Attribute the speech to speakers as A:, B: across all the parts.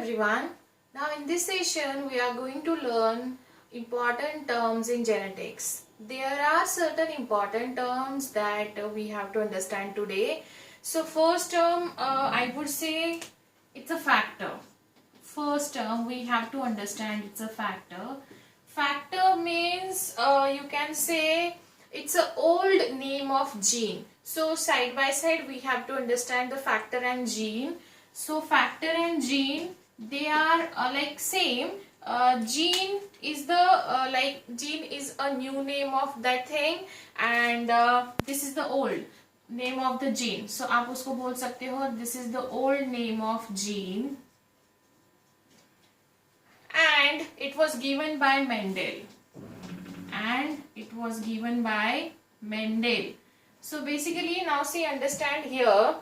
A: everyone. Now in this session we are going to learn important terms in genetics. There are certain important terms that we have to understand today. So first term I would say it's a factor. First term we have to understand it's a factor. Factor means you can say it's an old name of gene. So side by side we have to understand the factor and gene. So factor and gene, they are like same. Gene is the gene is a new name of that thing, and this is the old name of the gene. So आप उसको बोल सकते हो this is the old name of gene, and it was given by Mendel. So basically now see, understand here.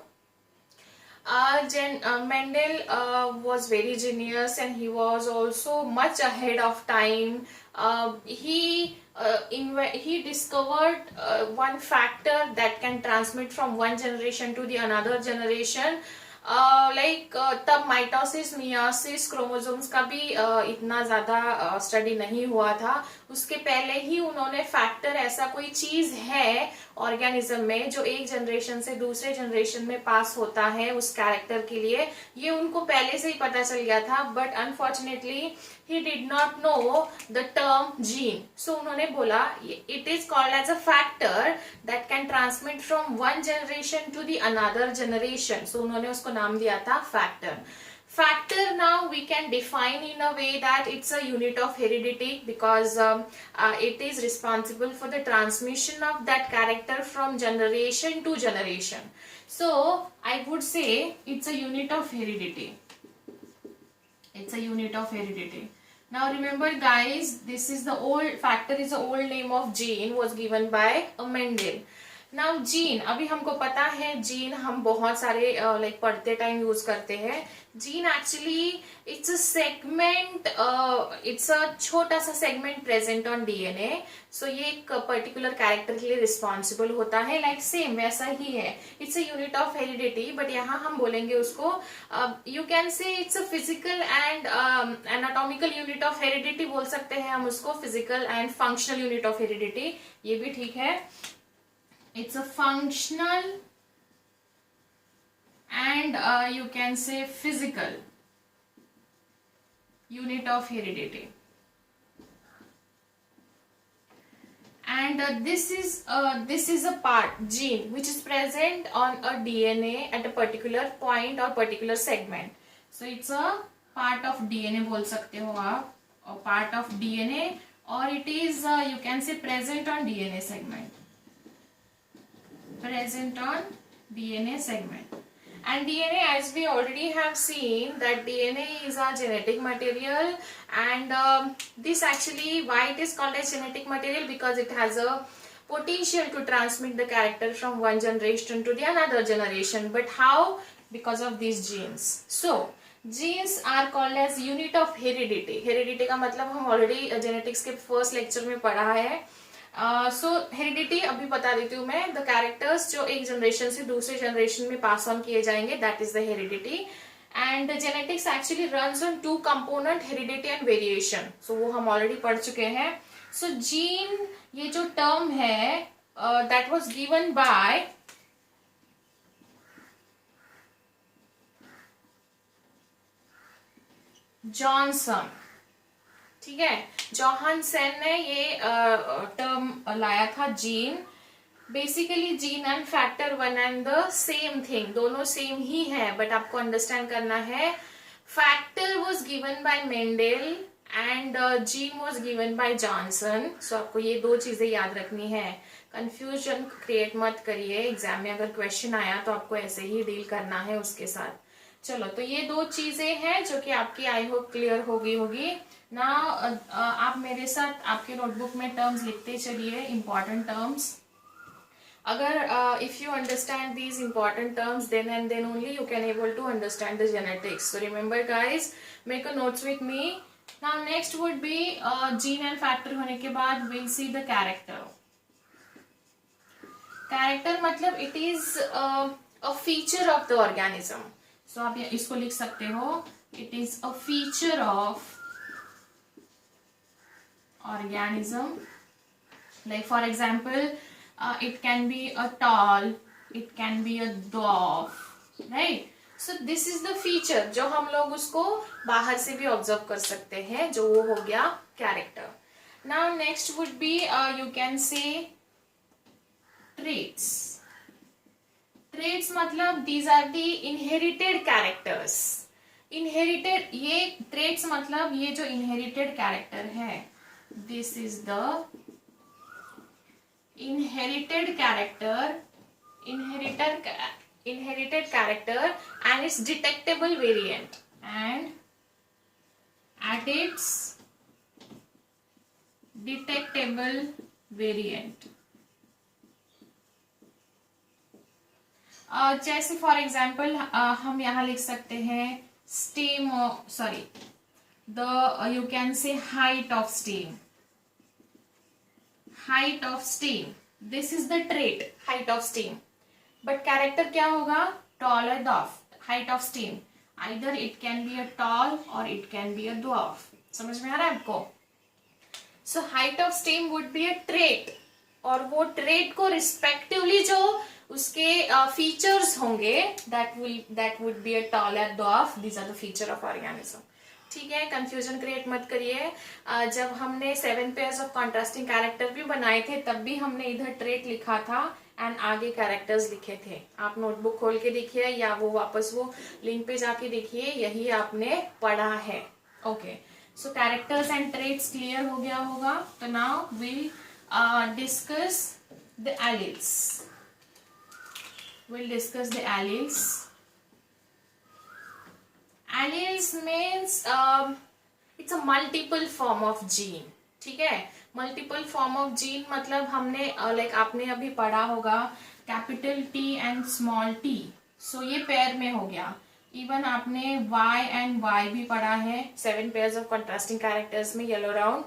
A: Mendel was very genius, and he was also much ahead of time. He discovered one factor that can transmit from one generation to the another generation. तब mitosis meiosis chromosomes का भी इतना ज़्यादा study नहीं हुआ था. उसके पहले ही उन्होंने फैक्टर ऐसा कोई चीज़ है ऑर्गेनिज्म में जो एक जनरेशन से दूसरे जनरेशन में पास होता है उस कैरेक्टर के लिए, ये उनको पहले से ही पता चल गया था. But unfortunately he did not know the term gene. So उन्होंने बोला it is called as a factor that can transmit from one generation to the another generation. So उन्होंने उसको नाम दिया था factor. Factor now we can define in a way that it's a unit of heredity, because it is responsible for the transmission of that character from generation to generation. So I would say it's a unit of heredity. It's a unit of heredity. Now remember guys, this is the old factor is the old name of gene, was given by Mendel. Now gene, अभी हमको पता है gene हम बहुत सारे पढ़ते time use करते हैं. Gene actually it's a segment, it's a छोटा सा segment present on DNA. So ये एक particular character के लिए responsible होता है. Like same वैसा ही है. It's a unit of heredity, but यहाँ हम बोलेंगे उसको you can say it's a physical and anatomical unit of heredity बोल सकते हैं हम उसको. Physical and functional unit of heredity, ये भी ठीक है. It's a functional and you can say physical unit of heredity. And this is a part, gene, which is present on a DNA at a particular point or particular segment. So it's a part of DNA बोल सकते हो आप, or part of DNA, or it is you can say present on DNA segment. Present on DNA segment. And DNA, as we already have seen, that DNA is a genetic material, and this actually, why it is called as genetic material, because it has a potential to transmit the character from one generation to the another generation. But how? Because of these genes. So genes are called as unit of heredity. Heredity का मतलब हम already genetics के first lecture में पढ़ा है. सो heredity अभी बता देती हूँ मैं. द कैरेक्टर्स जो एक जनरेशन से दूसरे जनरेशन में पास ऑन किए जाएंगे, that is the heredity. And genetics actually runs on two component, heredity and variation. So वो हम ऑलरेडी पढ़ चुके हैं. सो जीन, ये जो टर्म है that was given by Johnson. ठीक है, जॉहानसन ने ये टर्म लाया था gene. Basically gene and factor one and the same thing, दोनों सेम ही है, बट आपको अंडरस्टैंड करना है. Factor was given by Mendel and gene was given by Johnson. So आपको ये दो चीजें याद रखनी है. कंफ्यूजन क्रिएट मत करिए. एग्जाम में अगर क्वेश्चन आया तो आपको ऐसे ही डील करना है उसके साथ. चलो, तो ये दो चीजें हैं जो कि आपकी आई होप क्लियर होगी. ना आप मेरे साथ आपके नोटबुक में टर्म्स लिखते चलिए, इंपॉर्टेंट टर्म्स. अगर if you understand these important terms, then and then only you can able to understand the genetics. So remember guys, make a notes with me. Now next would be gene and factor होने के बाद will see the character. Character मतलब it is a feature of the organism. So आप इसको लिख सकते हो, It is a feature of organism. Like for example, it can be a tall, it can be a dwarf, right? So this is the feature जो हम लोग उसको बाहर से भी ऑब्जर्व कर सकते हैं, जो वो हो गया character. Now next would be you can say traits. Traits मतलब these are the inherited characters. Inherited, ये traits मतलब ये जो inherited character है, this is the inherited character and its detectable variant, and at its detectable variant. जैसे for example हम यहाँ लिख सकते हैं stem, sorry the you can say height of stem. Height of stem, this is the trait, height of stem. But character क्या होगा? Tall और dwarf. Height of stem, either it can be a tall और it can be a dwarf. समझ में आ रहा है आपको? So height of stem would be a trait, और वो ट्रेट को रिस्पेक्टिवली जो उसके फीचर्स होंगे, that would be a tall और dwarf. These are the feature of organism. ठीक है, कंफ्यूजन क्रिएट मत करिए. जब हमने 7 पेयर्स ऑफ कॉन्ट्रास्टिंग कैरेक्टर भी बनाए थे, तब भी हमने इधर ट्रेट लिखा था एंड आगे कैरेक्टर्स लिखे थे. आप नोटबुक खोल के देखिए या वो वापस वो लिंक पे जाके देखिए, यही आपने पढ़ा है. Okay, so characters and traits clear हो गया होगा. तो now will discuss the alleles. We'll discuss the alleles. Alleles means it's a multiple form of gene. ठीक है, मल्टीपल फॉर्म ऑफ जीन मतलब हमने लाइक आपने अभी पढ़ा होगा capital T and small t. सो ये पेयर में हो गया. इवन आपने Y एंड Y भी पढ़ा है 7 पेयर्स ऑफ कंट्रास्टिंग कैरेक्टर्स में, yellow round.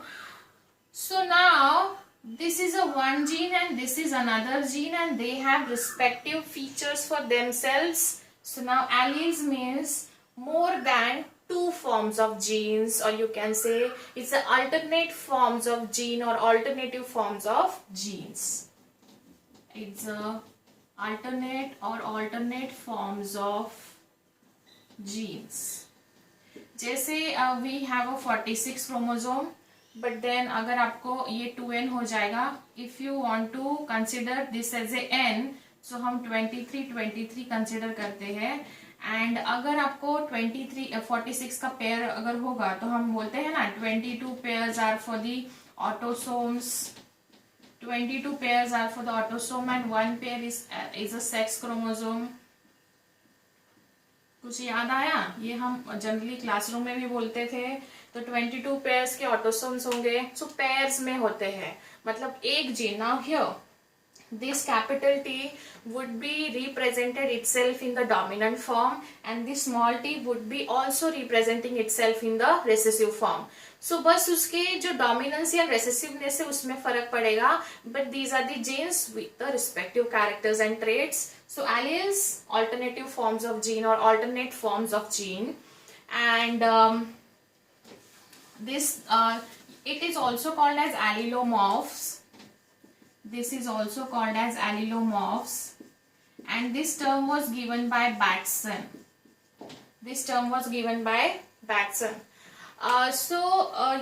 A: So now this is a one gene and this is another gene and they have respective features for themselves. So now alleles means more than 2 forms of genes, or you can say it's the alternate forms of gene or alternative forms of genes. It's a alternate forms of genes. जैसे we have a 46 chromosome. But then अगर आपको ये 2n हो जाएगा, if you want to consider this as a n, so हम 23 consider करते हैं. And अगर आपको 46 का पेयर अगर होगा तो हम बोलते हैं ना 22 pairs are for the autosomes, 22 pairs are for the autosome and 1 pair is a sex chromosome. कुछ याद आया? ये हम जनरली क्लासरूम में भी बोलते थे. तो 22 पेयर्स के ऑटोसोम्स होंगे. सो पेयर्स में होते हैं, मतलब एक gene. Now here this capital T would be represented itself in the dominant form and this small t would be also representing itself in the recessive form. So बस उसके जो डोमिनेंस या रेसेसिवनेस है उसमें फर्क पड़ेगा, but these are the genes with the respective characters and traits. So alleles, alternative forms of gene or alternate forms of gene, and this it is also called as allelomorphs. This is also called as allelomorphs, and this term was given by Batson. This term was given by Batson. So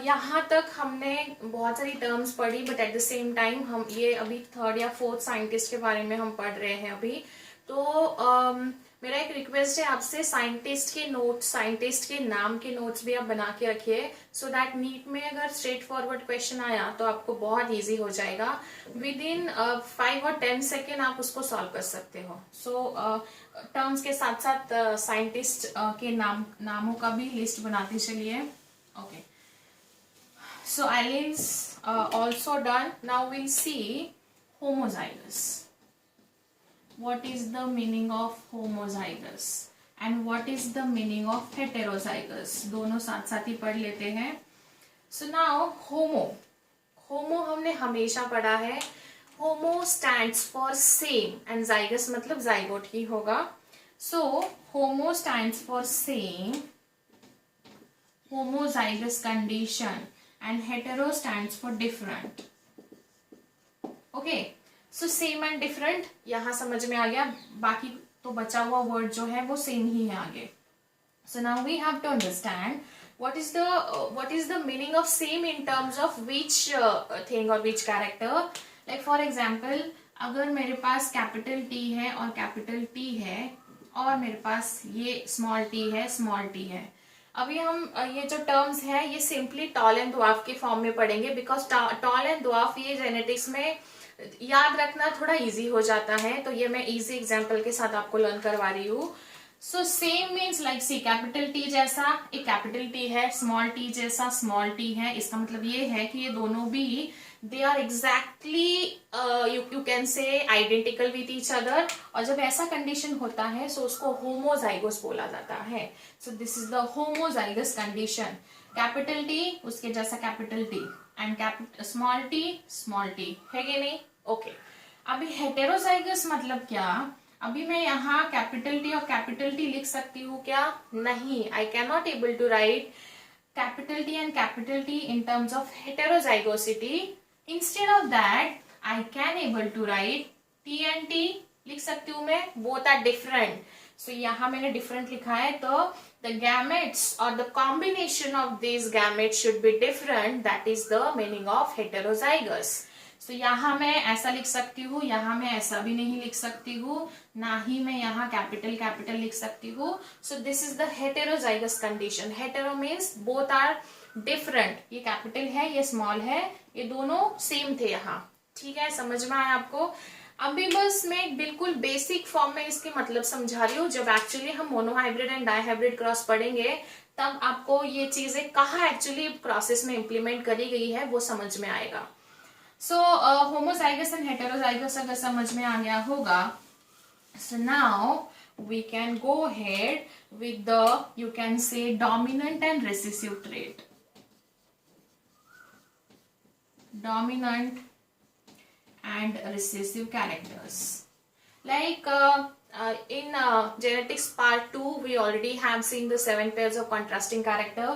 A: यहाँ तक हमने बहुत सारी terms पढ़ी, but at the same time हम ये अभी 3rd या 4th साइंटिस्ट के बारे में हम पढ़ रहे हैं अभी. तो मेरा एक रिक्वेस्ट है आपसे, साइंटिस्ट के नोट्स, साइंटिस्ट के नाम के नोट्स भी आप बना के रखिए, सो दैट नीट में अगर स्ट्रेट फॉरवर्ड क्वेश्चन आया तो आपको बहुत इजी हो जाएगा. विद इन 5 और 10 सेकेंड आप उसको सॉल्व कर सकते हो. सो टर्म्स के साथ साथ साइंटिस्ट के नामों का भी लिस्ट बनाते चलिए. Okay, so alleles also done. Now we'll see homozygous. What is the meaning of homozygous and what is the meaning of heterozygous? दोनों साथ साथ ही पढ़ लेते हैं. So now homo हमने हमेशा पढ़ा है. homo stands for same and zygous मतलब zygote ही होगा. So homo stands for same homozygous condition and hetero stands for different. Okay, so same and different यहाँ समझ में आ गया, बाकी तो बचा हुआ वर्ड जो है वो सेम ही है आगे. So now we have to understand what is the meaning of same in terms of which thing or which character. Like for example, अगर मेरे पास कैपिटल T है और कैपिटल T है और मेरे पास ये स्मॉल t है, स्मॉल t है. अभी हम ये जो टर्म्स है ये सिंपली टॉल एंड ड्वार्फ के फॉर्म में पढ़ेंगे, बिकॉज टॉल एंड ड्वार्फ ये जेनेटिक्स में याद रखना थोड़ा इजी हो जाता है, तो ये मैं इजी एग्जांपल के साथ आपको लर्न करवा रही हूँ. So same means like see capital T जैसा एक कैपिटल टी है, स्मॉल टी जैसा स्मॉल टी है. इसका मतलब ये है कि ये दोनों भी they are exactly you can say identical with each other. और जब ऐसा कंडीशन होता है सो उसको होमोजाइगोस बोला जाता है. सो this is the homozygous condition. Capital T उसके जैसा capital T and small T है कि नहीं. ओके, अभी हेटेरोजाइगस मतलब क्या. अभी मैं यहाँ कैपिटल टी और कैपिटल टी लिख सकती हूँ क्या? नहीं, I can not able to write capital T and capital T in terms of heterozygosity. Instead of that, I can able to write T and T लिख सकती हूँ मैं, both are different. So यहाँ मैंने different लिखा है, तो the gametes or the combination of these gametes should be different. That is the meaning of heterozygous. So यहाँ मैं ऐसा लिख सकती हूँ, यहाँ मैं ऐसा भी नहीं लिख सकती हूँ, ना ही मैं यहाँ कैपिटल लिख सकती हूँ. So this is the heterozygous condition. Hetero means both are different. ये कैपिटल है, ये स्मॉल है, ये दोनों सेम थे यहाँ. ठीक है, समझ में आया आपको. अभी बस मैं बिल्कुल बेसिक फॉर्म में इसके मतलब समझा रही हूँ. जब एक्चुअली हम मोनोहाइब्रिड एंड डाईहाइब्रिड क्रॉस पढ़ेंगे तब आपको ये चीजें कहाँ एक्चुअली प्रोसेस में इम्प्लीमेंट करी गई है वो समझ में आएगा. सो होमोजाइगस एंड हेटेरोजाइगस अगर समझ में आ गया होगा, so now we can go head with the you can say dominant and recessive trait. Dominant and recessive characters. Like in genetics part 2 we already have seen the 7 pairs of contrasting character.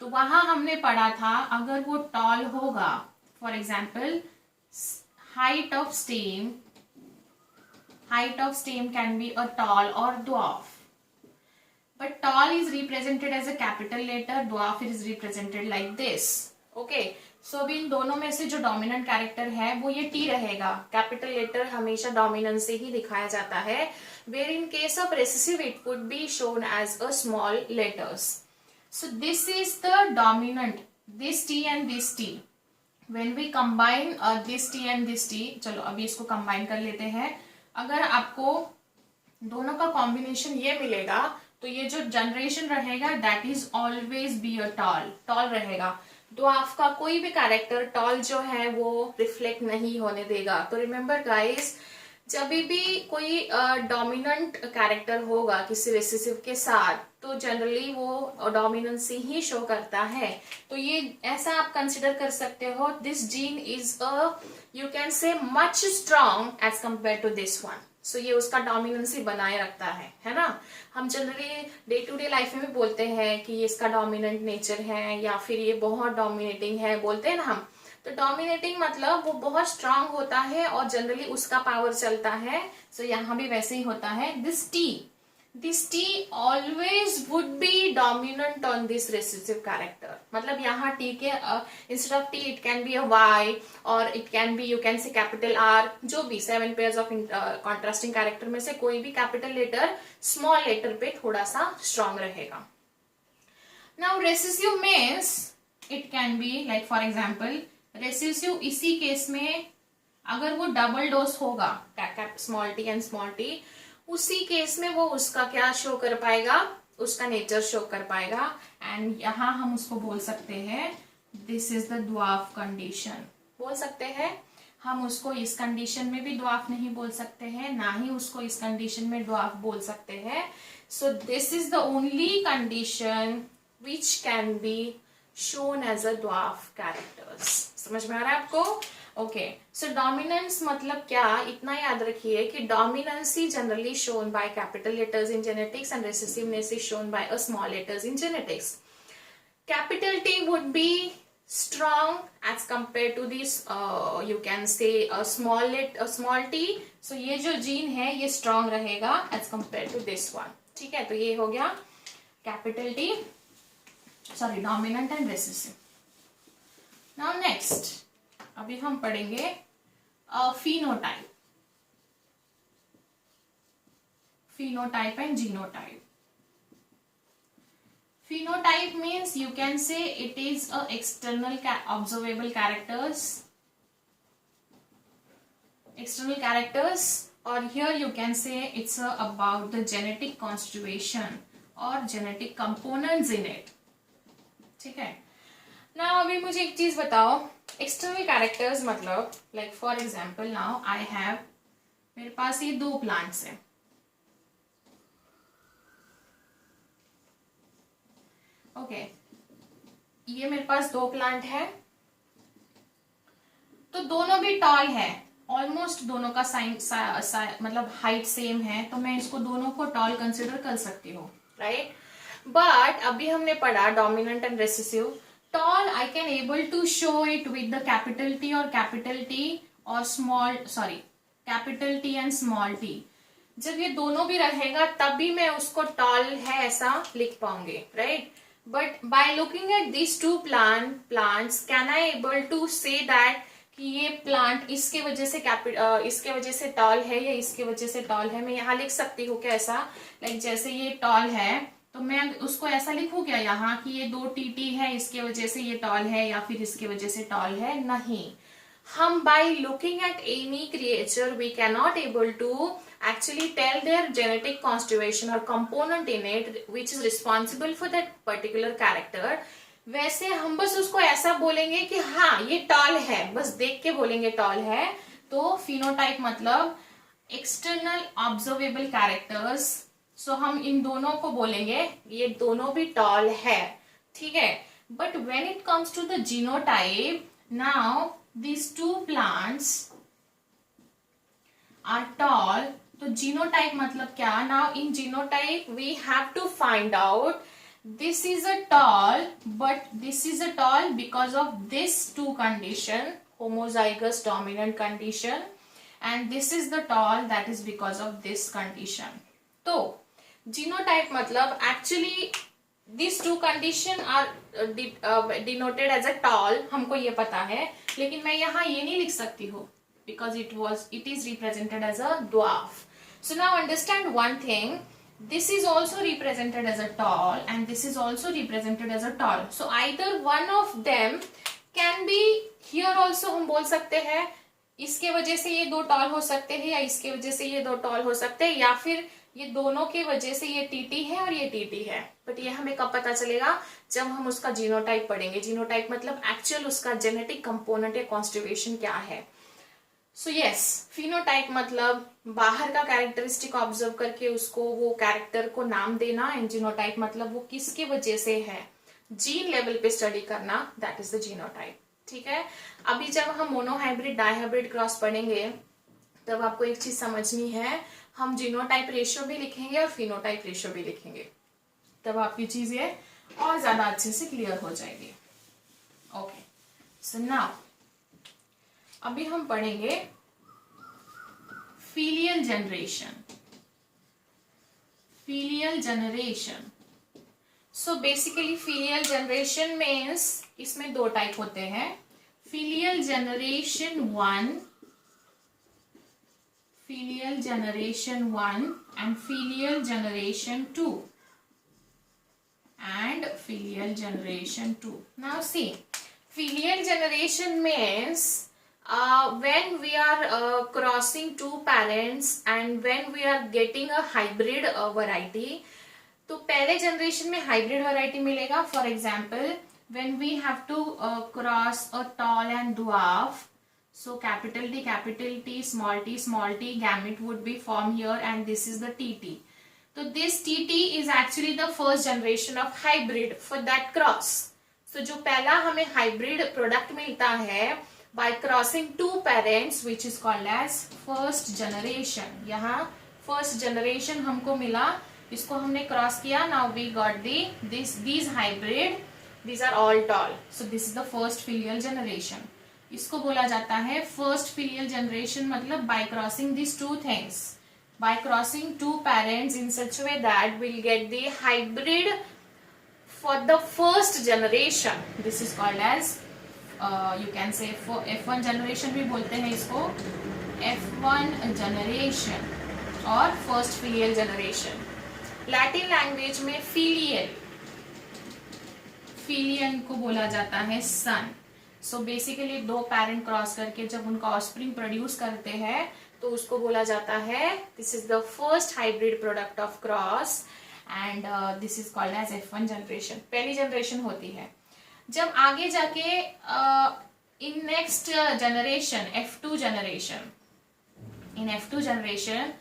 A: तो वहां हमने पढ़ा था अगर वो tall होगा, for example height of stem can be a tall or dwarf, but tall is represented as a capital letter, dwarf is represented like this. Okay, सो अभी इन दोनों में से जो डोमिनेंट कैरेक्टर है वो ये टी रहेगा. कैपिटल लेटर हमेशा डोमिनेंस से ही दिखाया जाता है. Where in case of recessive it would be shown as a small letters. So this is the dominant, this T and this T. When we combine this T and this T, चलो अभी इसको combine कर लेते हैं. अगर आपको दोनों का कॉम्बिनेशन ये मिलेगा तो ये जो जनरेशन रहेगा that is always be a toll रहेगा. ड्वार्फ का कोई भी कैरेक्टर टॉल जो है वो रिफ्लेक्ट नहीं होने देगा. तो रिमेम्बर गाइस, जब भी कोई डोमिनेंट कैरेक्टर होगा किसी रिसेसिव के साथ तो जनरली वो डोमिनेंसी ही शो करता है. तो ये ऐसा आप कंसिडर कर सकते हो, this gene is a you can say much strong as compare to this one. सो ये उसका डोमिनेंसी बनाए रखता है ना. हम generally day to day life में भी बोलते हैं कि ये इसका डोमिनेंट नेचर है या फिर ये बहुत डोमिनेटिंग है, बोलते हैं ना हम. तो डोमिनेटिंग मतलब वो बहुत स्ट्रांग होता है और जनरली उसका पावर चलता है. सो यहाँ भी वैसे ही होता है. This T always would be dominant on this recessive character. मतलब यहाँ टी के instead of T it can be a Y और it can be you can say capital R. जो भी 7 पेयर्स ऑफ कॉन्ट्रास्टिंग कैरेक्टर में से कोई भी कैपिटल लेटर स्मॉल लेटर पे थोड़ा सा स्ट्रांग रहेगा. Now recessive means it can be like for example recessive इसी केस में अगर वो डबल डोज होगा small T and small T, उसी केस में वो उसका क्या शो कर पाएगा, उसका नेचर शो कर पाएगा. एंड यहाँ हम उसको बोल सकते हैं this is the dwarf condition बोल सकते हैं. हम उसको इस कंडीशन में भी ड्वार्फ नहीं बोल सकते हैं, ना ही उसको इस कंडीशन में ड्वार्फ बोल सकते हैं. सो this is the only condition which can be shown as a dwarf characters. समझ में आ रहा है आपको? ओके, सो डोमिनेंस मतलब क्या, इतना याद रखिए कि dominancy generally shown by capital letters in genetics and recessiveness is shown by a small letters in genetics. capital T would be strong as compared to this you can say a small t. So ये जो gene है ये strong रहेगा as compared to this one. ठीक है, तो ये हो गया capital T, sorry, dominant and recessive. Now next अभी हम पढ़ेंगे phenotype. Phenotype and genotype. Phenotype means you can say it is a external observable characters. External characters, or here you can say it's about the genetic constitution or genetic components in it. ठीक है. Now अभी मुझे एक चीज बताओ, external characters मतलब like for example now I have, मेरे पास ये 2 plants हैं. ओके, ये मेरे पास 2 प्लांट है, तो दोनों भी टॉल है, ऑलमोस्ट दोनों का मतलब हाइट सेम है, तो मैं इसको दोनों को टॉल कंसिडर कर सकती हूँ, राइट. बट अभी हमने पढ़ा dominant and recessive. Tall I can able to show it with the capital T और कैपिटल टी और capital T and small T. जब ये दोनों भी रहेगा तभी मैं उसको टॉल है ऐसा लिख पाऊंगी, right. But by looking at these 2 plants, can I able to say that कि ये प्लांट इसके वजह से टॉल है या इसके वजह से टॉल है. मैं यहाँ लिख सकती हूँ क्या ऐसा, लाइक जैसे ये टॉल है तो मैं उसको ऐसा लिखूँ क्या यहाँ कि ये 2 टीटी है इसके वजह से ये टॉल है या फिर इसके वजह से टॉल है. नहीं, हम by looking at any creature we cannot able to actually tell their genetic constitution or component in it which is responsible for that particular character. वैसे हम बस उसको ऐसा बोलेंगे कि हाँ ये टॉल है, बस देख के बोलेंगे टॉल है. तो फिनोटाइप मतलब एक्सटर्नल ऑब्जर्वेबल कैरेक्टर्स. सो हम इन दोनों को बोलेंगे ये दोनों भी टॉल है, ठीक है. But when it comes to the genotype, now these 2 plants are tall. तो जीनोटाइप मतलब क्या. Now in genotype we have to find out this is a tall, but this is a tall because of this 2 condition, homozygous dominant condition, and this is the tall that is because of this condition. तो genotype मतलब actually these 2 condition are denoted as a tall, हमको ये पता है, लेकिन मैं यहाँ ये नहीं लिख सकती हूँ because it is represented as a dwarf. So now understand one thing, this is also represented as a tall and this is also represented as a tall. So either one of them can be here also. हम बोल सकते हैं इसके वजह से ये 2 toll हो सकते हैं या इसके वजह से ये 2 टॉल हो सकते हैं, या फिर ये दोनों के वजह से ये टीटी है और ये टीटी है. बट ये हमें कब पता चलेगा, जब हम उसका जीनोटाइप पढ़ेंगे. जीनोटाइप मतलब एक्चुअल उसका जेनेटिक कंपोनेंट या कॉन्स्टिट्यूशन क्या है. सो यस, फिनोटाइप मतलब बाहर का कैरेक्टरिस्टिक ऑब्जर्व करके उसको वो कैरेक्टर को नाम देना, एंड जीनोटाइप मतलब वो किसके वजह से है, जीन लेवल पे स्टडी करना, दैट इज द जीनोटाइप. ठीक है. अभी जब हम मोनोहाइब्रिड डाइहाइब्रिड क्रॉस पढ़ेंगे तब आपको एक चीज समझनी है, हम जीनोटाइप रेशियो भी लिखेंगे और फिनोटाइप रेशियो भी लिखेंगे, तब आपकी चीजें और ज्यादा अच्छे से क्लियर हो जाएगी. ओके, सो नाउ अभी हम पढ़ेंगे filial generation. Filial generation, so basically filial generation means इसमें 2 टाइप होते हैं, filial generation 1, filial generation 1 and filial generation 2 and filial generation 2. Now see, filial generation means when we are crossing 2 parents and when we are getting a hybrid variety. तो पहले generation में hybrid variety मिलेगा. For example when we have to cross a tall and dwarf, so capital T, small t, gamete would be formed here and this is the TT. So this TT is actually the first generation of hybrid for that cross. So जो पहला हमें hybrid product मिलता है by crossing 2 parents which is called as first generation. यहाँ first generation हमको मिला, इसको हमने क्रॉस किया. Now we got these hybrid these are all tall. So this is the first filial generation. इसको बोला जाता है first filial generation, मतलब by crossing these two things, by crossing two parents in such a way that we'll get the hybrid for the first generation. This is called as you can say for F1 generation भी बोलते हैं इसको, F1 generation और first filial generation. Latin language में फिलियन को बोला जाता है सन. सो बेसिकली दो पेरेंट क्रॉस करके जब उनका ऑफस्प्रिंग प्रोड्यूस करते हैं तो उसको बोला जाता है this is the first hybrid product of cross, and this is called as F1 generation. पहली जनरेशन होती है. जब आगे जाके in next generation F2 generation, in F2 generation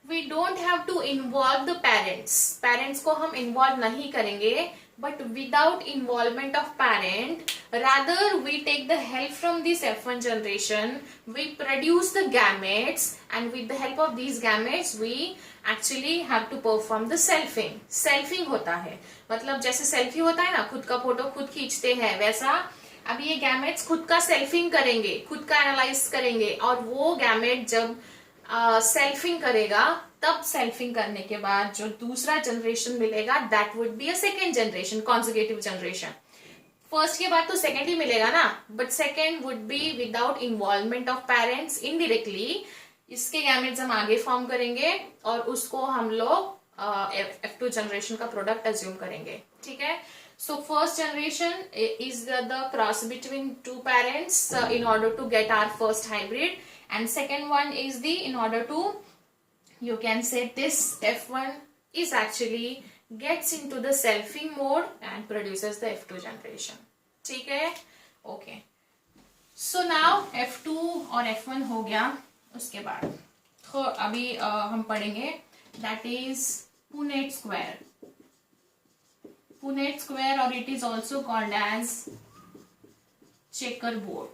A: we don't have to involve the parents को हम involve नहीं करेंगे, but without involvement of parent, rather we take the help from this F1 generation, we produce the gametes, and with the help of these gametes we actually have to perform the selfing होता है. मतलब जैसे selfie होता है ना, खुद का photo खुद खींचते हैं, वैसा अब ये गैमेट्स खुद का सेल्फिंग करेंगे, खुद का एनालाइज करेंगे, और वो गैमेट जब सेल्फिंग करेगा तब सेल्फिंग करने के बाद जो दूसरा जनरेशन मिलेगा that would be a second generation, consecutive generation. First के बाद तो सेकेंड ही मिलेगा ना, but second would be without involvement of parents, indirectly इसके गैमेट्स हम आगे फॉर्म करेंगे और उसको हम लोग F2 जनरेशन का प्रोडक्ट अज्यूम करेंगे. ठीक है. So first generation is the cross between two parents in order to get our first hybrid, and second one is the in order to, you can say this F1 is actually gets into the selfing mode and produces the F2 generation. ठीक है. Okay. So now F2 और F1 हो गया. उसके बाद तो अभी हम पढ़ेंगे that is Punnett square. Punnett square, और it is also called as checkerboard,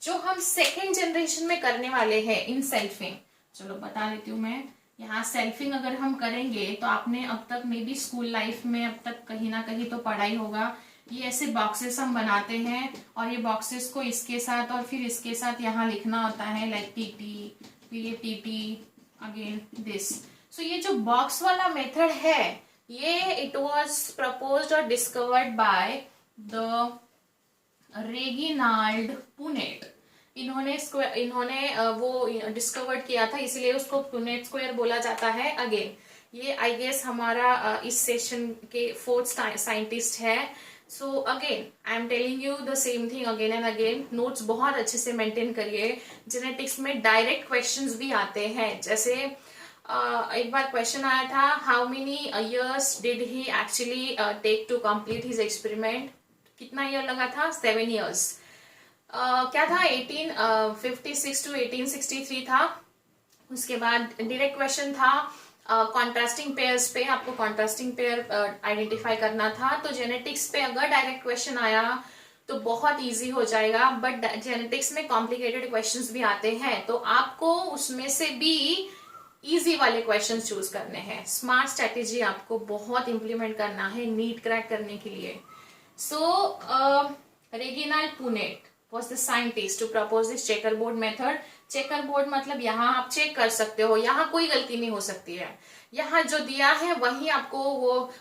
A: जो हम सेकेंड जनरेशन में करने वाले हैं इन सेल्फिंग. चलो बता देती हूँ मैं. यहाँ सेल्फिंग अगर हम करेंगे तो आपने अब तक मे बी स्कूल लाइफ में अब तक कहीं ना कहीं तो पढ़ा ही होगा. ये ऐसे बॉक्सेस हम बनाते हैं और ये बॉक्सेस को इसके साथ और फिर इसके साथ यहाँ लिखना होता है लाइक टीटी, फिर ये टीटी अगेन दिस. सो ये जो बॉक्स वाला मेथड है ये इट वॉज प्रपोज्ड और discovered by the Reginald Punnett. इन्होंने वो डिस्कवर्ड किया था, इसलिए उसको पुनेट स्क्वायर बोला जाता है. अगेन ये आई गेस हमारा इस सेशन के फोर्थ साइंटिस्ट है. So again I am telling you the same thing again and again. Notes बहुत अच्छे से मेंटेन करिए. जेनेटिक्स में डायरेक्ट क्वेश्चंस भी आते हैं. जैसे एक बार क्वेश्चन आया था, how many years did he actually take to complete his experiment. कितना ईयर लगा था? 7 years. क्या था? 1856 to 1863 था. उसके बाद डायरेक्ट क्वेश्चन था कॉन्ट्रास्टिंग पेयर्स पे. आपको कॉन्ट्रास्टिंग पेयर आइडेंटिफाई करना था. तो जेनेटिक्स पे अगर डायरेक्ट क्वेश्चन आया तो बहुत इजी हो जाएगा, बट जेनेटिक्स में कॉम्प्लिकेटेड क्वेश्चंस भी आते हैं, तो आपको उसमें से भी इजी वाले क्वेश्चंस चूज करने हैं. स्मार्ट स्ट्रेटेजी आपको बहुत इंप्लीमेंट करना है नीट क्रैक करने के लिए. So Reginald Punnett was the scientist to propose this checkerboard method. Checkerboard मतलब यहाँ आप चेक कर सकते हो, यहाँ कोई गलती नहीं हो सकती है. यहाँ जो दिया है वही आपको वो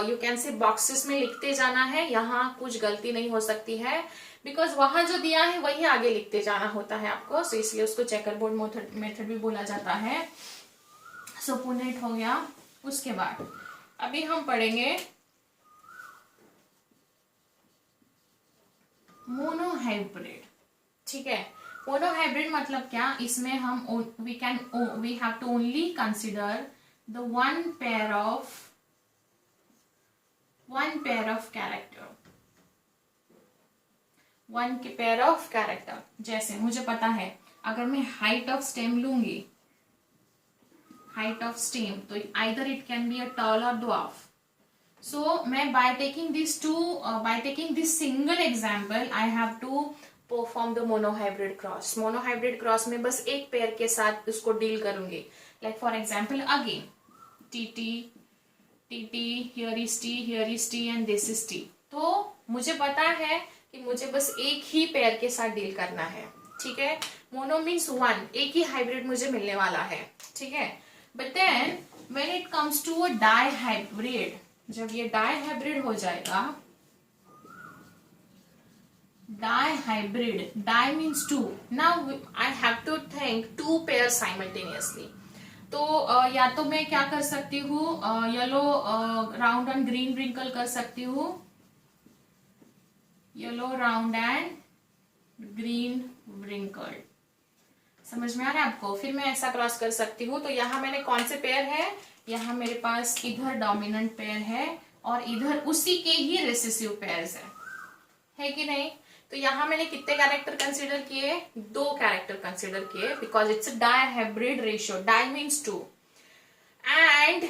A: यू कैन से बॉक्सेस में लिखते जाना है. यहाँ कुछ गलती नहीं हो सकती है बिकॉज वहां जो दिया है वही आगे लिखते जाना होता है आपको. सो इसलिए उसको चेकरबोर्ड मेथड भी बोला जाता है. सो पुनेट हो गया. उसके बाद अभी हम पढ़ेंगे मोनोहाइब्रिड. ठीक है. मोनोहाइब्रिड मतलब क्या? इसमें हम we have to only consider the one pair of character. जैसे मुझे पता है अगर मैं हाइट ऑफ स्टेम लूंगी, हाइट ऑफ स्टेम, तो either it can be a tall और ड्वार्फ. So, मैं by taking this single example, I have to perform the monohybrid cross. Monohybrid cross में बस एक पेयर के साथ उसको डील करूंगी. Like for example, again, TT, here is T, and this is T. तो मुझे पता है कि मुझे बस एक ही पेयर के साथ डील करना है, ठीक है। मोनो मीन्स वन, एक ही हाइब्रिड मुझे मिलने वाला है, ठीक है। But then when it comes to a di hybrid, जब ये डाई हाइब्रिड हो जाएगा, di hybrid, di means two, now I have to think two pair simultaneously. तो या तो मैं क्या कर सकती हूँ, yellow round and green wrinkle कर सकती हूँ, yellow round and green wrinkle, समझ में आ रहा है आपको। फिर मैं ऐसा क्रॉस कर सकती हूँ। तो यहाँ मैंने कौन से पेयर है, यहाँ मेरे पास इधर डोमिनेंट पेयर है और इधर उसी के ही रेसेसिव पेयर्स है कि नहीं। तो यहाँ मैंने कितने कैरेक्टर कंसीडर किए, 2 कैरेक्टर कंसीडर किए, because it's a di hybrid ratio, di means 2। एंड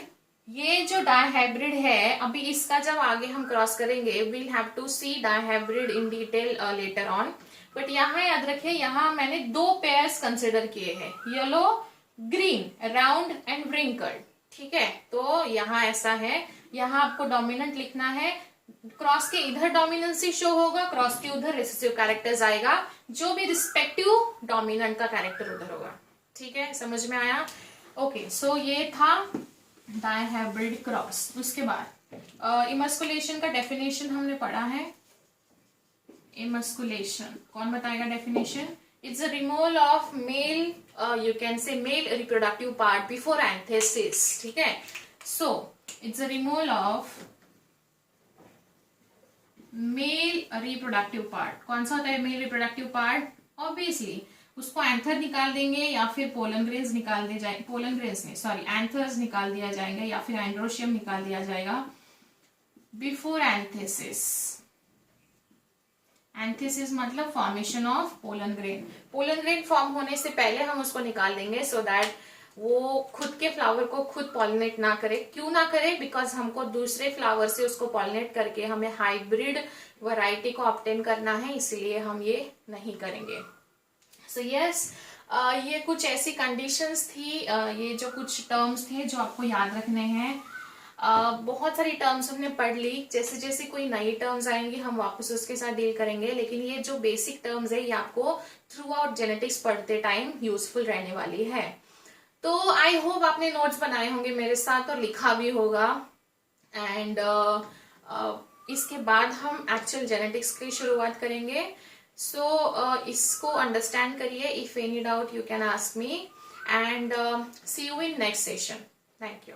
A: ये जो डाई हाइब्रिड है, अभी इसका जब आगे हम क्रॉस करेंगे, we'll have to see di hybrid in detail later on. बट यहाँ याद रखिए, यहाँ मैंने 2 पेयर्स कंसिडर किए हैं, yellow green, round and wrinkled, ठीक है। तो यहाँ ऐसा है, यहाँ आपको डोमिनेंट लिखना है, क्रॉस के इधर डोमिनेंसी शो होगा, क्रॉस के उधर रिसेसिव कैरेक्टर्स आएगा, जो भी रिस्पेक्टिव डोमिनेंट का कैरेक्टर उधर होगा, ठीक है। समझ में आया? ओके, सो ये था डाई हाइब्रिड क्रॉस। उसके बाद इमस्कुलेशन का डेफिनेशन हमने पढ़ा है। इमस्कुलेशन कौन बताएगा definition? It's a removal of male, you can से male reproductive part before antithesis, ठीक है। So it's a removal of male reproductive part. कौन सा होता है मेल रिप्रोडक्टिव पार्ट? ऑब्वियसली उसको एंथर निकाल देंगे या फिर पोलन ग्रेन्स निकाल दिए जाए, पोलन ग्रेन्स नहीं सॉरी एंथर्स निकाल दिया जाएगा या फिर एंड्रोशियम निकाल दिया जाएगा बिफोर एंथेसिस। एंथेसिस मतलब formation of pollen grain. Pollen grain form होने से पहले हम उसको निकाल देंगे, सो दैट वो खुद के फ्लावर को खुद पॉलिनेट ना करे। क्यों ना करे? बिकॉज हमको दूसरे फ्लावर से उसको पॉलिनेट करके हमें हाइब्रिड वैरायटी को ऑब्टेन करना है, इसलिए हम ये नहीं करेंगे। सो यस, ये कुछ ऐसी कंडीशंस थी, ये जो कुछ टर्म्स थे जो आपको याद रखने हैं। बहुत सारी टर्म्स हमने पढ़ ली, जैसे जैसे कोई नई टर्म्स आएंगी हम वापस उसके साथ डील करेंगे, लेकिन ये जो बेसिक टर्म्स है ये आपको थ्रू आउट जेनेटिक्स पढ़ते टाइम यूजफुल रहने वाली है। तो आई होप आपने नोट्स बनाए होंगे मेरे साथ और लिखा भी होगा। एंड इसके बाद हम एक्चुअल जेनेटिक्स की शुरुआत करेंगे। सो इसको अंडरस्टैंड करिए। If any doubt you can ask me and see you in next session. Thank you.